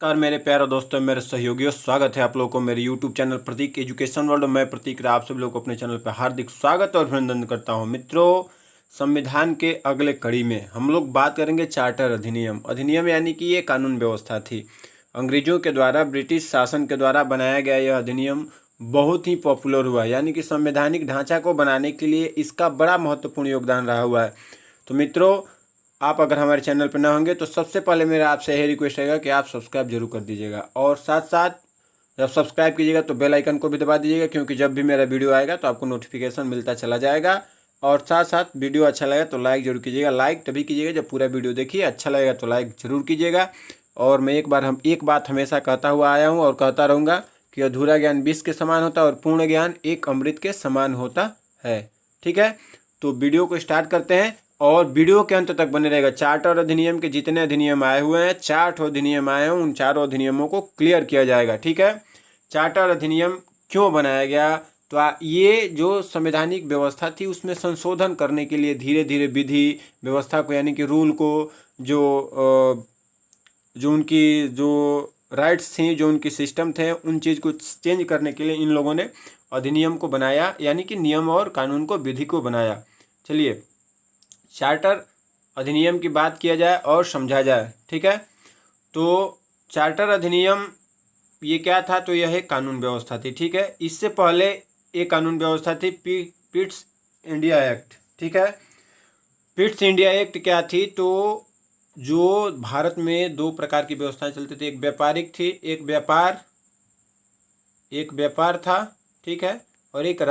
नमस्कार मेरे प्यारे दोस्तों, मेरे सहयोगियों, स्वागत है आप लोगों को मेरे YouTube चैनल प्रतीक एजुकेशन वर्ल्ड। मैं प्रतीक आप सभी लोगों को अपने चैनल पर हार्दिक स्वागत और अभिनंदन करता हूं। मित्रों, संविधान के अगले कड़ी में हम लोग बात करेंगे चार्टर अधिनियम। अधिनियम यानी कि ये कानून व्यवस्था थी। अंग्रेजों के द्वारा, ब्रिटिश शासन के द्वारा बनाया गया यह अधिनियम बहुत ही पॉपुलर हुआ, यानी कि संवैधानिक ढांचा को बनाने के लिए इसका बड़ा महत्वपूर्ण योगदान रहा हुआ है। तो मित्रों, आप अगर हमारे चैनल पर न होंगे तो सबसे पहले मेरा आपसे यही रिक्वेस्ट रहेगा कि आप सब्सक्राइब जरूर कर दीजिएगा, और साथ साथ जब सब्सक्राइब कीजिएगा तो बेल आइकन को भी दबा दीजिएगा, क्योंकि जब भी मेरा वीडियो आएगा तो आपको नोटिफिकेशन मिलता चला जाएगा। और साथ साथ वीडियो अच्छा लगेगा तो लाइक जरूर कीजिएगा। लाइक तभी कीजिएगा जब पूरा वीडियो देखिए, अच्छा लगेगा तो लाइक जरूर कीजिएगा। और मैं एक बात हमेशा कहता हुआ आया हूँ और कहता रहूँगा कि अधूरा ज्ञान विष के समान होता है और पूर्ण ज्ञान एक अमृत के समान होता है। ठीक है, तो वीडियो को स्टार्ट करते हैं और वीडियो के अंत तक बने रहेगा। चार्टर अधिनियम के जितने अधिनियम आए हुए हैं, 4 अधिनियम आए हैं, उन 4 अधिनियमों को क्लियर किया जाएगा। ठीक है, चार्टर अधिनियम क्यों बनाया गया? तो ये जो संवैधानिक व्यवस्था थी उसमें संशोधन करने के लिए धीरे धीरे विधि व्यवस्था को, यानी कि रूल को, जो उनकी जो राइट्स थी, जो उनकी सिस्टम थे, उन चीज़ को चेंज करने के लिए इन लोगों ने अधिनियम को बनाया, यानी कि नियम और कानून को, विधि को बनाया। चलिए, चार्टर अधिनियम की बात किया जाए और समझा जाए। ठीक है, तो चार्टर अधिनियम ये क्या था? तो यह एक कानून व्यवस्था थी। ठीक है, इससे पहले एक कानून व्यवस्था थी पिट्स इंडिया एक्ट। ठीक है, पिट्स इंडिया एक्ट क्या थी? तो जो भारत में 2 प्रकार की व्यवस्थाएं चलती थी, एक व्यापारिक थी, एक व्यापार था। ठीक है, और एक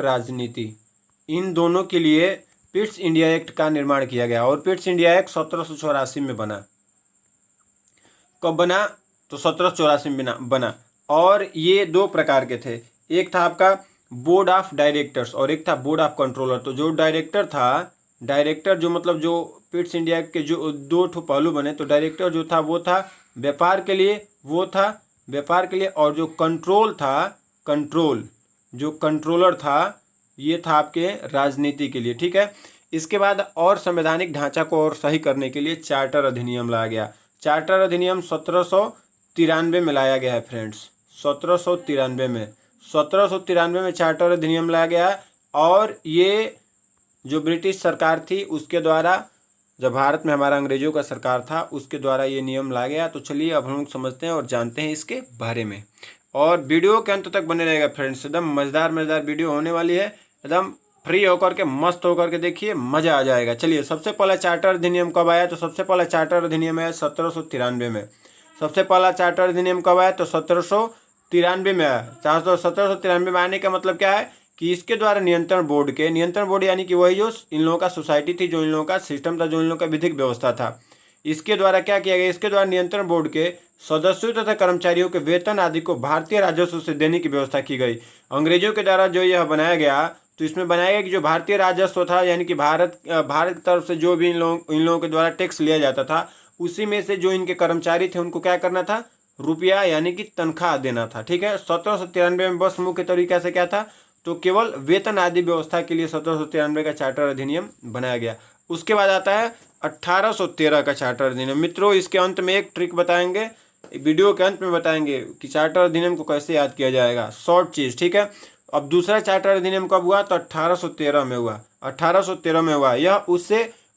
राजनीति। इन दोनों के लिए पिट्स इंडिया एक्ट का निर्माण किया गया, और पिट्स इंडिया एक्ट 1784 में बना। कब बना? तो 1784 में बना। और ये 2 प्रकार के थे, एक था आपका बोर्ड ऑफ डायरेक्टर्स और एक था बोर्ड ऑफ कंट्रोलर। तो जो डायरेक्टर जो मतलब जो पिट्स इंडिया एक्ट के जो 2 पहलू बने, तो डायरेक्टर जो था वो था व्यापार के लिए, और जो कंट्रोलर था ये था आपके राजनीति के लिए। ठीक है, इसके बाद और संवैधानिक ढांचा को और सही करने के लिए चार्टर अधिनियम लाया गया। चार्टर अधिनियम 1793 में लाया गया है फ्रेंड्स। 1793 में चार्टर अधिनियम लाया गया। और ये जो ब्रिटिश सरकार थी उसके द्वारा, जब भारत में हमारा अंग्रेजों का सरकार था उसके द्वारा ये नियम लाया गया। तो चलिए अब हम लोग समझते हैं और जानते हैं इसके बारे में, और वीडियो के अंत तक बने रहेगा फ्रेंड्स। एकदम मज़ेदार वीडियो होने वाली है, एकदम फ्री होकर के, मस्त होकर के देखिए, मज़ा आ जाएगा। चलिए, सबसे पहला चार्टर अधिनियम कब आया? तो सबसे पहला चार्टर अधिनियम है 1793 में। सबसे पहला चार्टर अधिनियम कब आया? तो 1793 में आया। 1793 में आने का मतलब क्या है कि इसके द्वारा नियंत्रण बोर्ड यानी कि वही जो इन लोगों का सोसाइटी थी, जो इन लोगों का सिस्टम था, जो इन लोगों का विधिक व्यवस्था था, इसके द्वारा क्या किया गया? इसके द्वारा नियंत्रण बोर्ड के सदस्यों तथा कर्मचारियों के वेतन आदि को भारतीय राजस्व से देने की व्यवस्था की गई। अंग्रेजों के द्वारा जो यह बनाया गया, तो इसमें बनाया गया कि जो भारतीय राजस्व था, यानी कि भारत की तरफ से जो भी इन लोगों के द्वारा टैक्स लिया जाता था, उसी में से जो इनके कर्मचारी थे उनको क्या करना था? रुपया यानी कि तनख्वाह देना था। ठीक है, 1793 में बस मुख्य तरीका से क्या था? तो केवल वेतन आदि व्यवस्था के लिए 1793 का चार्टर अधिनियम बनाया गया। उसके बाद आता है 1813 का चार्टर अधिनियम। मित्रों, इसके अंत में एक ट्रिक बताएंगे, वीडियो के अंत में बताएंगे कि चार्टर अधिनियम को कैसे याद किया जाएगा, शॉर्ट चीज़। ठीक है, अब दूसरा चार्टर अधिनियम कब हुआ? तो 1813 में हुआ। 1813 में हुआ। यह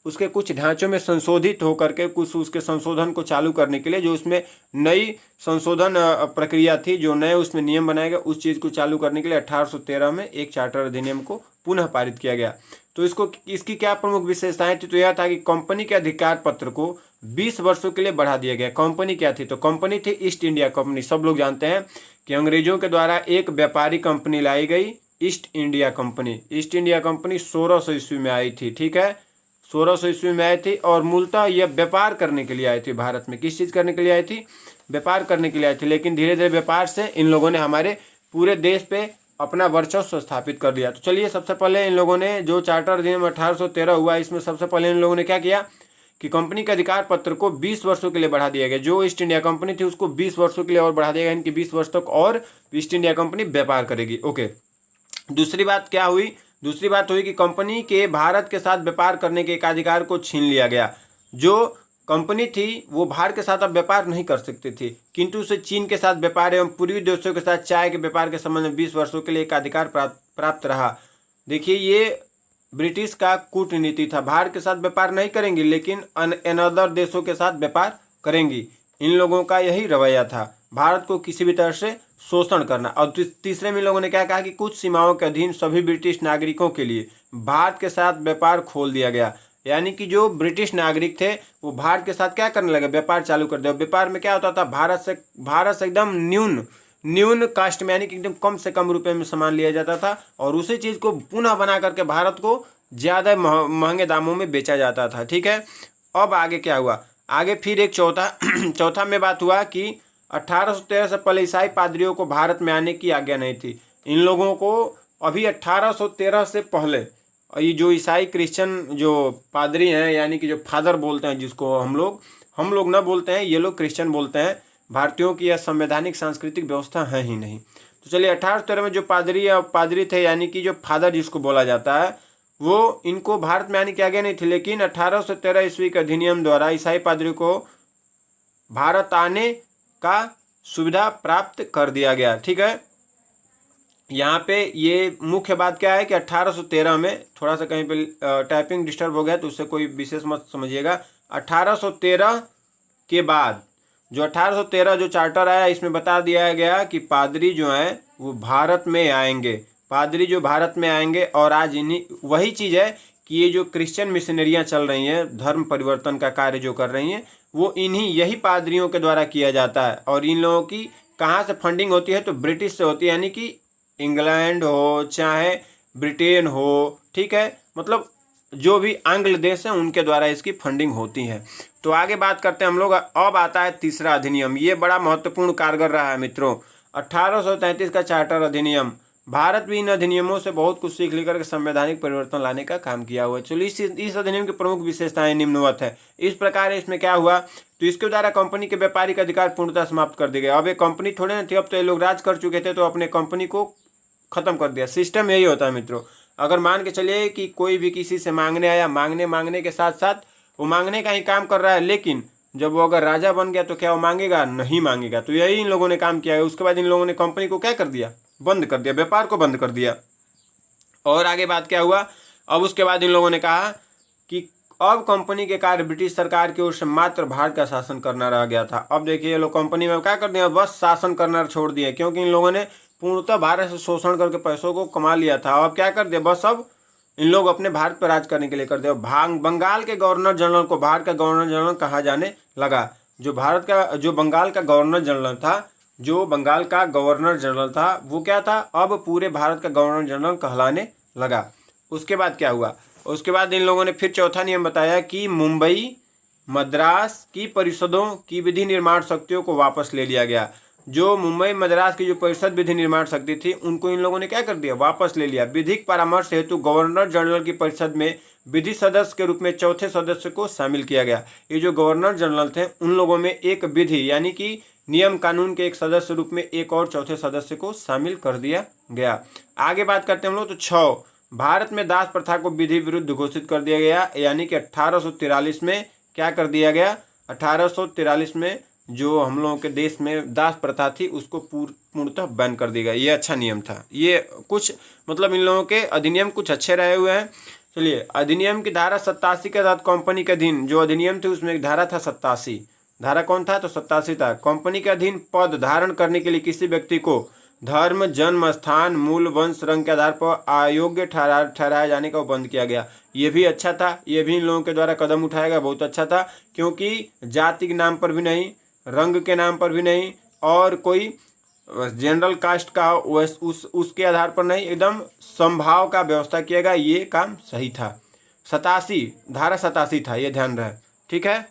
उसके कुछ ढांचों में संशोधित होकर के कुछ उसके संशोधन को चालू करने के लिए, जो उसमें नई संशोधन प्रक्रिया थी, जो नए उसमें नियम बनाए गए, उस चीज़ को चालू करने के लिए 1813 में एक चार्टर अधिनियम को पुनः पारित किया गया। तो इसकी क्या प्रमुख विशेषताएं थी? तो यह था कि कंपनी के अधिकार पत्र को 20 वर्षों के लिए बढ़ा दिया गया। कंपनी क्या थी? तो कंपनी थी ईस्ट इंडिया कंपनी। सब लोग जानते हैं कि अंग्रेजों के द्वारा एक व्यापारी कंपनी लाई गई, east India company. East India company 1600 ईस्वी में आई थी। ठीक है, 1600 ईस्वी में आई थी, और मूलतः यह व्यापार करने के लिए आई थी भारत में। किस चीज़ करने के लिए आई थी? व्यापार करने के लिए आई थी। लेकिन धीरे धीरे व्यापार से इन लोगों ने हमारे पूरे देश पे अपना वर्चस्व स्थापित कर दिया। तो चलिए, सबसे पहले इन लोगों ने जो चार्टर अधिनियम 1813 हुआ, इसमें सबसे पहले इन लोगों ने क्या किया कि कंपनी के अधिकार पत्र को 20 वर्षों के लिए बढ़ा दिया गया। जो ईस्ट इंडिया कंपनी थी उसको 20 वर्षों के लिए और बढ़ा दिया गया, इनकी 20 वर्ष तक और ईस्ट इंडिया कंपनी व्यापार करेगी। ओके, दूसरी बात क्या हुई? कि कंपनी के भारत के साथ व्यापार करने के एकाधिकार को छीन लिया गया। जो कंपनी थी वो भारत के साथ अब व्यापार नहीं कर सकती थी, किंतु उसे चीन के साथ व्यापार एवं पूर्वी देशों के साथ चाय के व्यापार के संबंध में 20 वर्षों के लिए एक अधिकार प्राप्त रहा। देखिए, ये ब्रिटिश का कूटनीति था, भारत के साथ व्यापार नहीं करेंगी लेकिन अनदर देशों के साथ व्यापार करेंगी। इन लोगों का यही रवैया था, भारत को किसी भी तरह से शोषण करना। और तीसरे में इन लोगों ने क्या कहा कि कुछ सीमाओं के अधीन सभी ब्रिटिश नागरिकों के लिए भारत के साथ व्यापार खोल दिया गया। यानी कि जो ब्रिटिश नागरिक थे वो भारत के साथ क्या करने लगे, व्यापार चालू कर दिया। व्यापार में क्या होता था, भारत से एकदम न्यून कास्ट में, यानी कि एकदम कम से कम रुपए में सामान लिया जाता था और उसी चीज़ को पुनः बना करके भारत को ज़्यादा महंगे दामों में बेचा जाता था। ठीक है, अब आगे क्या हुआ, आगे फिर एक चौथा में बात हुआ कि 1813 से पहले ईसाई पादरियों को भारत में आने की आज्ञा नहीं थी। इन लोगों को अभी 1813 से पहले ये जो ईसाई क्रिश्चियन जो पादरी हैं, यानी कि जो फादर बोलते हैं, जिसको हम लोग न बोलते हैं, ये लोग क्रिश्चियन बोलते हैं, भारतीयों की यह संवैधानिक सांस्कृतिक व्यवस्था है ही नहीं। तो चलिए, 1813 में जो पादरी थे, यानी कि जो फादर जिसको बोला जाता है, वो इनको भारत में आने की आज्ञा नहीं थी, लेकिन 1813 ईस्वी के अधिनियम द्वारा ईसाई पादरियों को भारत आने का सुविधा प्राप्त कर दिया गया। ठीक है, यहाँ पे ये मुख्य बात क्या है कि 1813 में, थोड़ा सा कहीं पे टाइपिंग डिस्टर्ब हो गया तो उससे कोई विशेष मत समझिएगा। 1813 के बाद जो 1813 जो चार्टर आया, इसमें बता दिया गया कि पादरी जो हैं वो भारत में आएंगे, पादरी जो भारत में आएंगे। और आज इन्हीं वही चीज़ है कि ये जो क्रिश्चियन मिशनरियाँ चल रही हैं, धर्म परिवर्तन का कार्य जो कर रही हैं, वो यही पादरियों के द्वारा किया जाता है। और इन लोगों की कहाँ से फंडिंग होती है, तो ब्रिटिश से होती है, यानी कि इंग्लैंड हो चाहे ब्रिटेन हो, ठीक है, मतलब जो भी आंग्ल देश हैं उनके द्वारा इसकी फंडिंग होती है। तो आगे बात करते हैं हम लोग। अब आता है तीसरा अधिनियम, ये बड़ा महत्वपूर्ण कारगर रहा है मित्रों, 1833 का चार्टर अधिनियम। भारत भी इन अधिनियमों से बहुत कुछ सीख लेकर के संवैधानिक परिवर्तन लाने का काम किया हुआ है। चलिए, इस अधिनियम की प्रमुख विशेषताएं निम्नवत है। इस प्रकार इसमें क्या हुआ, तो इसके द्वारा कंपनी के व्यापारिक अधिकार पूर्णतः समाप्त कर दिए गए। अब एक कंपनी थोड़े ना थी, अब तो ये लोग राज कर चुके थे, तो अपने कंपनी को खत्म कर दिया। सिस्टम यही होता है मित्रों। अगर मान के चलिए कि कोई भी किसी से मांगने आया, मांगने के साथ साथ वो मांगने का ही काम कर रहा है, लेकिन जब वो अगर राजा बन गया तो क्या वो मांगेगा? नहीं मांगेगा। तो यही इन लोगों ने काम किया है। उसके बाद इन लोगों ने कंपनी को क्या कर दिया? बंद कर दिया, व्यापार को बंद कर दिया। और आगे बात क्या हुआ, अब उसके बाद इन लोगों ने कहा कि अब कंपनी के कार्य ब्रिटिश सरकार की ओर से मात्र भारत का शासन करना रह गया था। अब देखिए, ये लोग कंपनी में क्या कर दिया, बस शासन करना छोड़ दिए, क्योंकि इन लोगों ने पूर्णतः भारत से शोषण करके पैसों को कमा लिया था। अब क्या कर दिया, बस अब इन लोग अपने भारत पर राज करने के लिए कर दिया। बंगाल के गवर्नर जनरल को भारत का गवर्नर जनरल कहा जाने लगा। जो बंगाल का गवर्नर जनरल था, वो क्या था, अब पूरे भारत का गवर्नर जनरल कहलाने लगा। उसके बाद क्या हुआ, उसके बाद इन लोगों ने फिर चौथा नियम बताया कि मुंबई मद्रास की परिषदों की विधि निर्माण शक्तियों को वापस ले लिया गया। जो मुंबई मद्रास की जो परिषद विधि निर्माण शक्ति थी, उनको इन लोगों ने क्या कर दिया, वापस ले लिया। विधिक परामर्श हेतु गवर्नर जनरल की परिषद में विधि सदस्य के रूप में चौथे सदस्य को शामिल किया गया। ये जो गवर्नर जनरल थे, उन लोगों में एक विधि यानी कि नियम कानून के एक सदस्य रूप में एक और चौथे सदस्य को शामिल कर दिया गया। आगे बात करते हैं हम लोग। तो 6, भारत में दास प्रथा को विधि विरुद्ध घोषित कर दिया गया। यानी कि 1843 में क्या कर दिया गया, 1843 में जो हम लोगों के देश में दास प्रथा थी उसको पूर्णतः बैन कर दिया गया। ये अच्छा नियम था। ये कुछ मतलब इन लोगों के अधिनियम कुछ अच्छे रहे हुए हैं। चलिए, अधिनियम की धारा 87 के तहत कंपनी के अधीन जो अधिनियम थे उसमें एक धारा था 87। धारा कौन था, तो 87 था। कंपनी के अधीन पद धारण करने के लिए किसी व्यक्ति को धर्म, जन्म स्थान, मूल, वंश, रंग के आधार पर अयोग्य ठहराए जाने का बंद किया गया। ये भी अच्छा था। ये भी इन लोगों के द्वारा कदम उठाया गया, बहुत अच्छा था, क्योंकि जाति के नाम पर भी नहीं, रंग के नाम पर भी नहीं, और कोई जनरल कास्ट का उसके आधार पर नहीं, एकदम समभाव का व्यवस्था किया गया। ये काम सही था। 87 धारा 87 था, ये ध्यान रहे, ठीक है।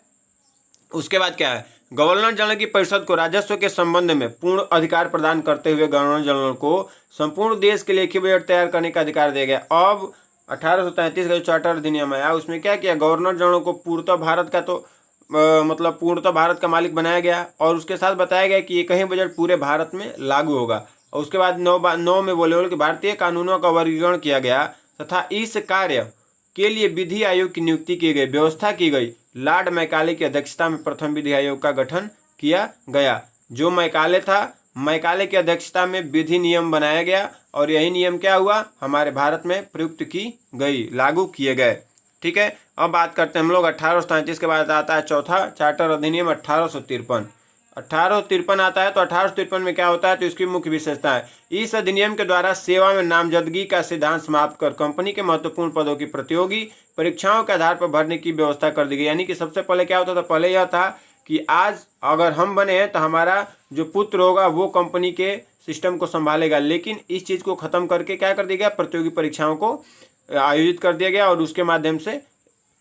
उसके बाद क्या है, गवर्नर जनरल की परिषद को राजस्व के संबंध में पूर्ण अधिकार प्रदान करते हुए गवर्नर जनरल को संपूर्ण देश के लेखी बजट तैयार करने का अधिकार दिया गया। अब 1833 का जो चार्टर अधिनियम आया उसमें क्या किया, गवर्नर जनरल को पूर्णतः भारत का मतलब पूर्णतः भारत का मालिक बनाया गया, और उसके साथ बताया गया कि ये कहीं बजट पूरे भारत में लागू होगा। और उसके बाद 9 में बोले कि भारतीय कानूनों का वर्गीकरण किया गया तथा इस कार्य के लिए विधि आयोग की नियुक्ति की गई, व्यवस्था की गई। लॉर्ड मैकाले की अध्यक्षता में प्रथम विधि आयोग का गठन किया गया। जो मैकाले था, मैकाले की अध्यक्षता में विधि नियम बनाया गया और यही नियम क्या हुआ, हमारे भारत में प्रयुक्त की गई, लागू किए गए। ठीक है, अब बात करते हैं हम लोग 1837 के बाद आता है चौथा चार्टर अधिनियम 1853। 1853 आता है, तो 1853 में क्या होता है, तो इसकी मुख्य विशेषता है, इस अधिनियम के द्वारा सेवा में नामजदगी का सिद्धांत समाप्त कर कंपनी के महत्वपूर्ण पदों की प्रतियोगी परीक्षाओं के आधार पर भरने की व्यवस्था कर दी गई। यानी कि सबसे पहले क्या होता था, पहले यह था कि आज अगर हम बने हैं तो हमारा जो पुत्र होगा वो कंपनी के सिस्टम को संभालेगा, लेकिन इस चीज़ को खत्म करके क्या कर दिया गया, प्रतियोगी परीक्षाओं को आयोजित कर दिया गया और उसके माध्यम से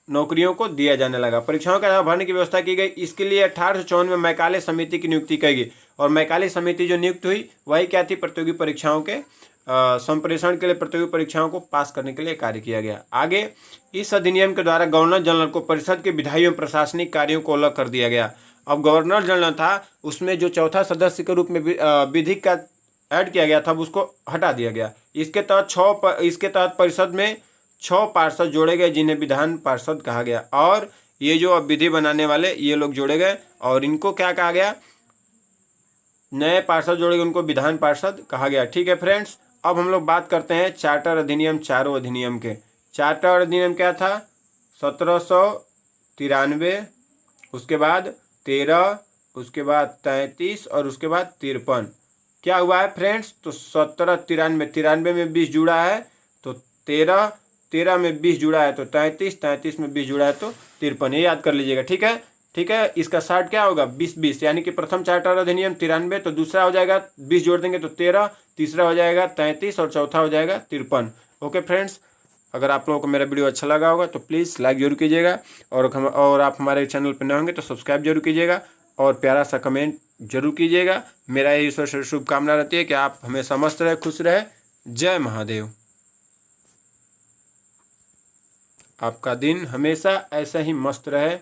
नौकरियों को दिया जाने लगा। परीक्षाओं के आधार भरने की व्यवस्था की गई। इसके लिए 1854 में मैकाले समिति की नियुक्ति की गई और मैकाले समिति जो नियुक्त हुई वही क्या थी, प्रतियोगी परीक्षाओं के संप्रेषण के लिए, प्रतियोगी परीक्षाओं को पास करने के लिए कार्य किया गया। आगे इस अधिनियम के द्वारा गवर्नर जनरल को परिषद के विधायी एवं प्रशासनिक कार्यों को अलग कर दिया गया। अब गवर्नर जनरल था, उसमें जो चौथा सदस्य के रूप में विधिक का ऐड किया गया था उसको हटा दिया गया। इसके तहत परिषद में 6 पार्षद जोड़े गए जिन्हें विधान पार्षद कहा गया और ये जो अब विधि बनाने वाले ये लोग जोड़े गए और इनको क्या कहा गया, नए पार्षद जोड़े गए, उनको विधान पार्षद कहा गया। ठीक है फ्रेंड्स, अब हम लोग बात करते हैं चार्टर अधिनियम, चारों अधिनियम के। चार्टर अधिनियम क्या था, 1793, उसके बाद 13, उसके बाद 33 और उसके बाद 53। क्या हुआ है फ्रेंड्स, तो 1793 में 20 जुड़ा है तो 13 में 20 जुड़ा है तो 33 में 20 जुड़ा है तो 53, ये याद कर लीजिएगा। ठीक है, ठीक है, इसका शार्ट क्या होगा, 20-20, यानी कि प्रथम चार्टर अधिनियम 93, तो दूसरा हो जाएगा 20 जोड़ देंगे तो 13, तीसरा हो जाएगा 33 और चौथा हो जाएगा 53। ओके फ्रेंड्स, अगर आप लोगों को मेरा वीडियो अच्छा लगा होगा तो प्लीज़ लाइक जरूर कीजिएगा और आप हमारे चैनल पर नए होंगे तो सब्सक्राइब जरूर कीजिएगा और प्यारा सा कमेंट जरूर कीजिएगा। मेरा यही ईश्वर से शुभकामना रहती है कि आप हमेशा मस्त रहे, खुश रहे। जय महादेव। आपका दिन हमेशा ऐसा ही मस्त रहे।